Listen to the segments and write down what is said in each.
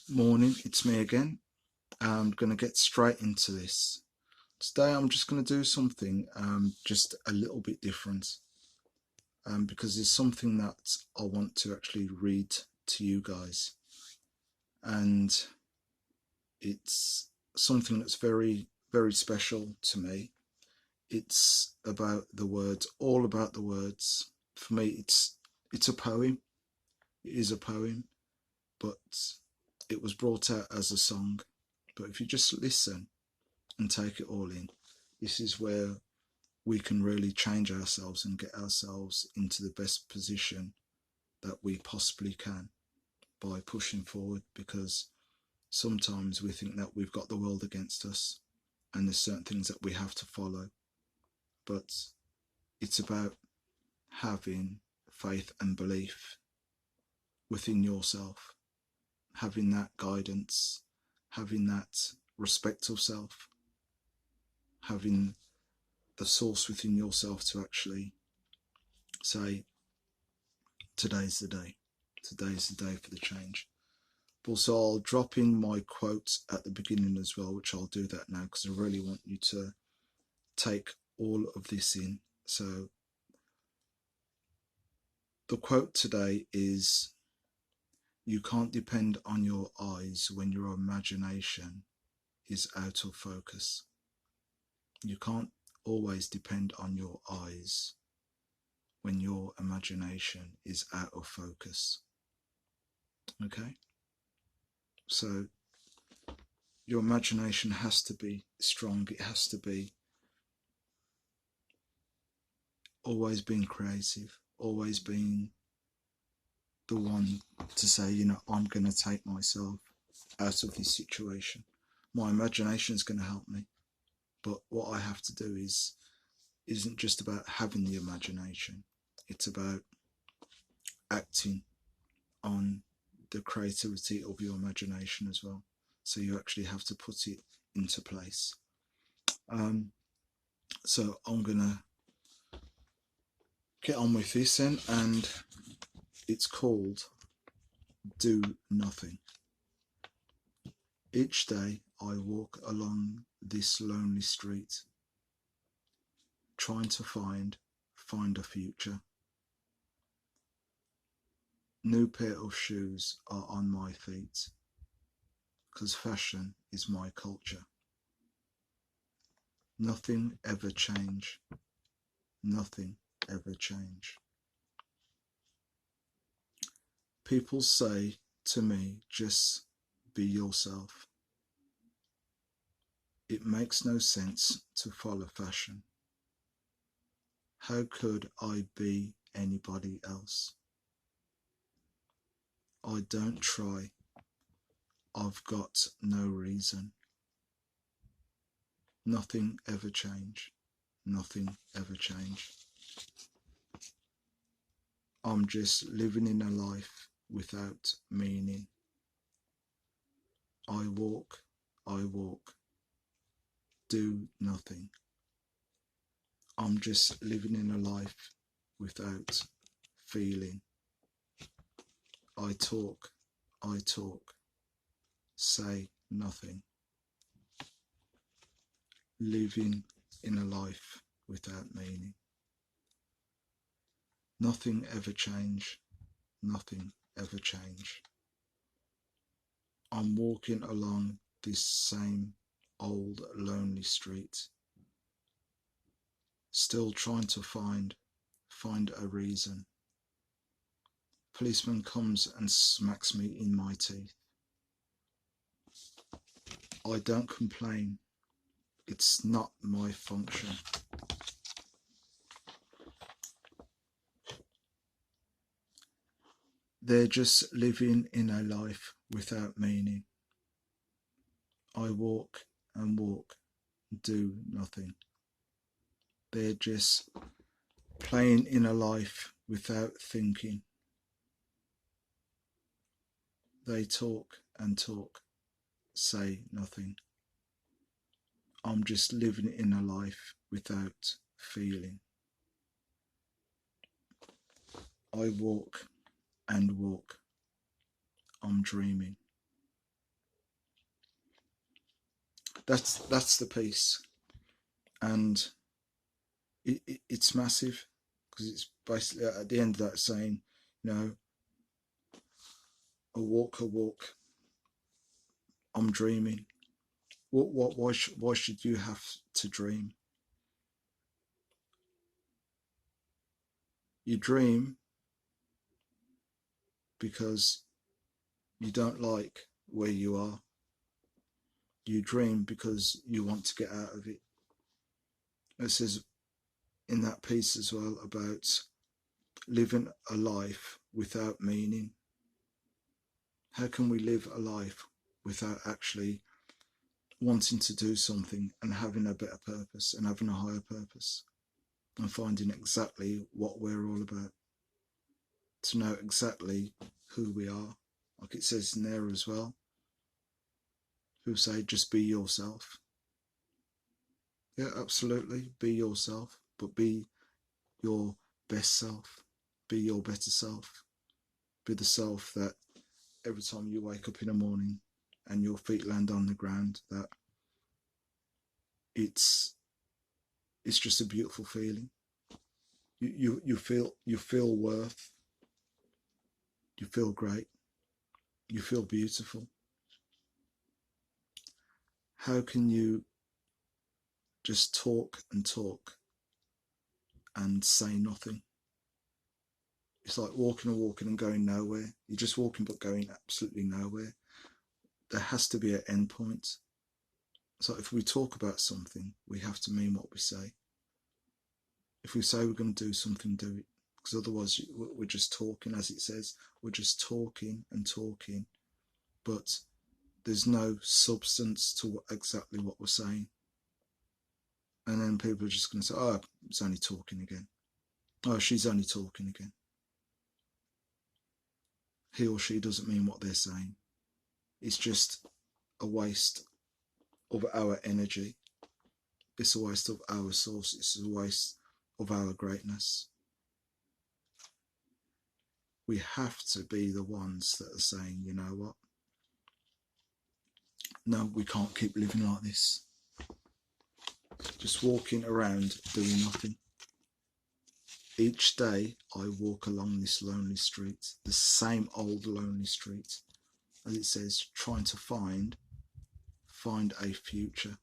Morning, it's me again. I'm going to get straight into this. Today I'm just going to do something just a little bit different because it's something that I want to actually read to you guys, and it's something that's very, very special to me. It's about the words, all about the words. For me, it's a poem. It is a poem, but it was brought out as a song. But if you just listen and take it all in, this is where we can really change ourselves and get ourselves into the best position that we possibly can by pushing forward, because sometimes we think that we've got the world against us and there's certain things that we have to follow, but it's about having faith and belief within yourself, having that guidance, having that respect of self, having the source within yourself to actually say, today's the day. Today's the day for the change. But also, I'll drop in my quote at the beginning as well, which I'll do that now because I really want you to take all of this in. So the quote today is, you can't depend on your eyes when your imagination is out of focus. You can't always depend on your eyes when your imagination is out of focus. Okay? So your imagination has to be strong. It has to be always being creative, always being the one to say, I'm going to take myself out of this situation. My imagination is going to help me. But what I have to do isn't just about having the imagination. It's about acting on the creativity of your imagination as well. So you actually have to put it into place. So I'm going to get on with this then, and it's called Do Nothing. Each day I walk along this lonely street, trying to find a future. New pair of shoes are on my feet, 'cause fashion is my culture. Nothing ever change, nothing ever change. People say to me, just be yourself. It makes no sense to follow fashion. How could I be anybody else? I don't try. I've got no reason. Nothing ever change. Nothing ever change. I'm just living in a life without meaning. I walk, do nothing. I'm just living in a life without feeling. I talk, say nothing. Living in a life without meaning. Nothing ever change, nothing ever change. I'm walking along this same old lonely street, still trying to find a reason. Policeman comes and smacks me in my teeth. I don't complain. It's not my function. They're just living in a life without meaning. I walk, do nothing. They're just playing in a life without thinking. They talk, say nothing. I'm just living in a life without feeling. I walk, I'm dreaming. That's the peace, and it's massive, because it's basically at the end of that saying, you know, a walk, I'm dreaming. Why should you have to dream? You dream because you don't like where you are. You dream because you want to get out of it. It says in that piece as well about living a life without meaning. How can we live a life without actually wanting to do something and having a better purpose and having a higher purpose and finding exactly what we're all about, to know exactly who we are? Like it says in there as well, who say just be yourself. Yeah, absolutely, be yourself, but be your best self, be your better self, be the self that every time you wake up in the morning and your feet land on the ground, that it's just a beautiful feeling. You feel worth, you feel great, you feel beautiful. How can you just talk and say nothing? It's like walking and going nowhere. You're just walking but going absolutely nowhere. There has to be an end point. So if we talk about something, we have to mean what we say. If we say we're going to do something, do it. Because otherwise we're just talking, as it says. We're just talking and talking, but there's no substance to exactly what we're saying. And then people are just going to say, oh, it's only talking again. Oh, she's only talking again. He or she doesn't mean what they're saying. It's just a waste of our energy. It's a waste of our source. It's a waste of our greatness. We have to be the ones that are saying, you know what? No, we can't keep living like this. Just walking around doing nothing. Each day I walk along this lonely street, the same old lonely street, as it says, trying to find a future.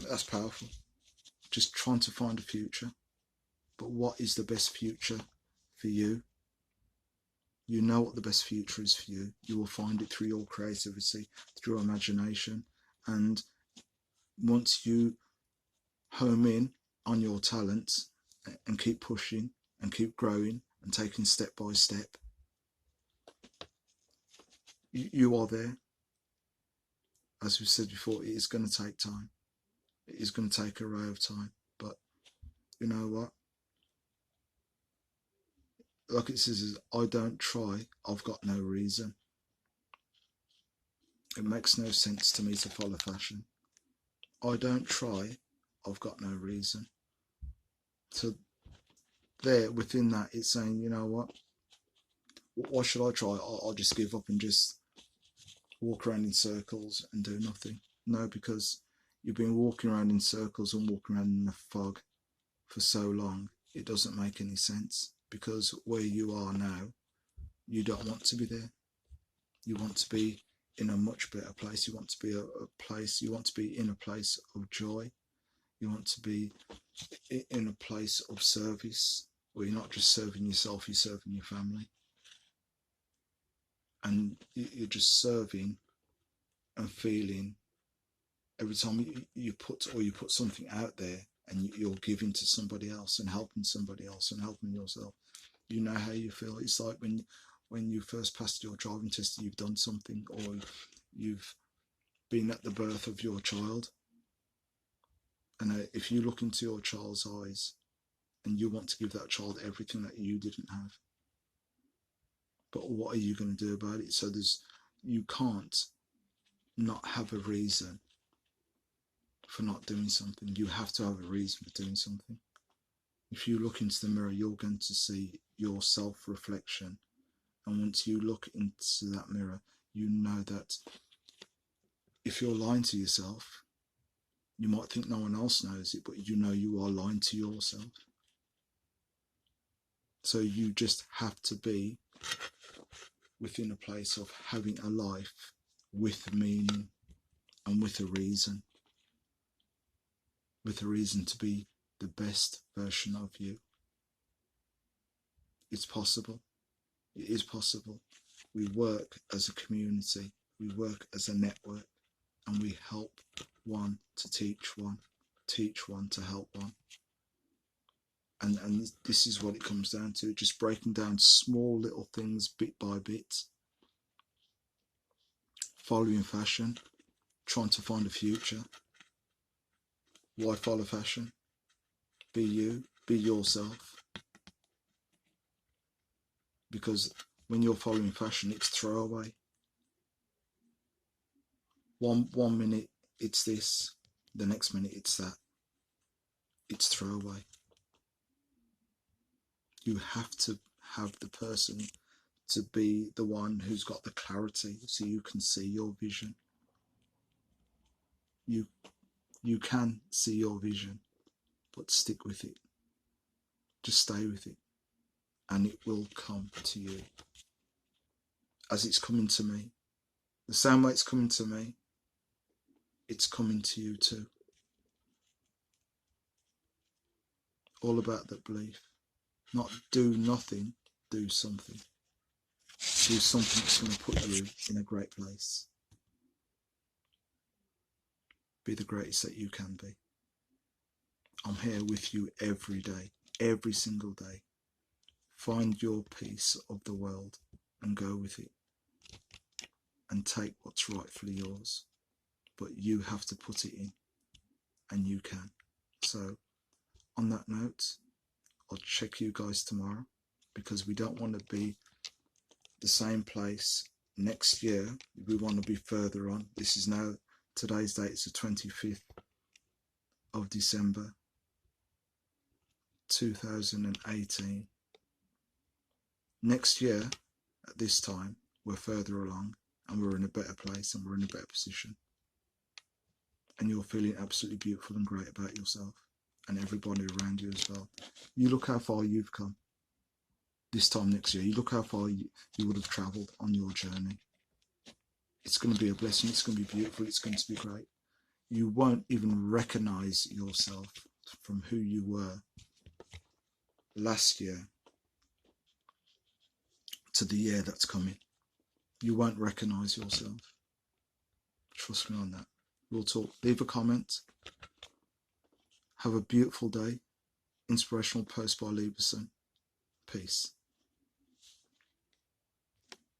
That's powerful. Just trying to find a future. But what is the best future for you? You know what the best future is for you. You will find it through your creativity, through your imagination. And once you home in on your talents and keep pushing and keep growing and taking step by step, you are there. As we said before, it is going to take time. It is going to take a ray of time. But you know what? Like it says, I don't try, I've got no reason. It makes no sense to me to follow fashion. I don't try, I've got no reason. So there, within that, it's saying, you know what? Why should I try? I'll just give up and just walk around in circles and do nothing. No, because you've been walking around in circles and walking around in the fog for so long, it doesn't make any sense. Because where you are now, you don't want to be there. You want to be in a much better place. You want to be you want to be in a place of joy. You want to be in a place of service, where you're not just serving yourself, you're serving your family. And you're just serving and feeling every time you put something out there, and you're giving to somebody else and helping somebody else and helping yourself. You know how you feel. It's like when you first passed your driving test, you've done something, or you've been at the birth of your child. And if you look into your child's eyes and you want to give that child everything that you didn't have, but what are you going to do about it? So you can't not have a reason for not doing something. You have to have a reason for doing something. If you look into the mirror, you're going to see your self-reflection. And once you look into that mirror, you know that if you're lying to yourself, you might think no one else knows it, but you know you are lying to yourself. So you just have to be within a place of having a life with meaning and with a reason to be the best version of you. It's possible. It is possible. We work as a community, we work as a network, and we help one to teach one to help one. And this is what it comes down to, just breaking down small little things bit by bit, following fashion, trying to find a future. Why follow fashion? Be you, be yourself. Because when you're following fashion, it's throwaway. One minute it's this, the next minute it's that. It's throwaway. You have to have the person to be the one who's got the clarity, so you can see your vision. You can see your vision, but stick with it. Just stay with it, and it will come to you as it's coming to me. The same way it's coming to me, it's coming to you too. All about that belief. Not do nothing, do something. Do something that's going to put you in a great place. Be the greatest that you can be. I'm here with you every day, every single day. Find your piece of the world and go with it. And take what's rightfully yours. But you have to put it in, and you can. So, on that note, I'll check you guys tomorrow, because we don't want to be the same place next year. We want to be further on. This is now, today's date is the 25th of December 2018. Next year at this time we're further along, and we're in a better place, and we're in a better position, and you're feeling absolutely beautiful and great about yourself and everybody around you as well. You look how far you've come. This time next year, you look how far you would have travelled on your journey. It's going to be a blessing. It's going to be beautiful. It's going to be great. You won't even recognise yourself from who you were last year to the year that's coming. You won't recognise yourself. Trust me on that. We'll talk. Leave a comment. Have a beautiful day. Inspirational post by Leverson. Peace.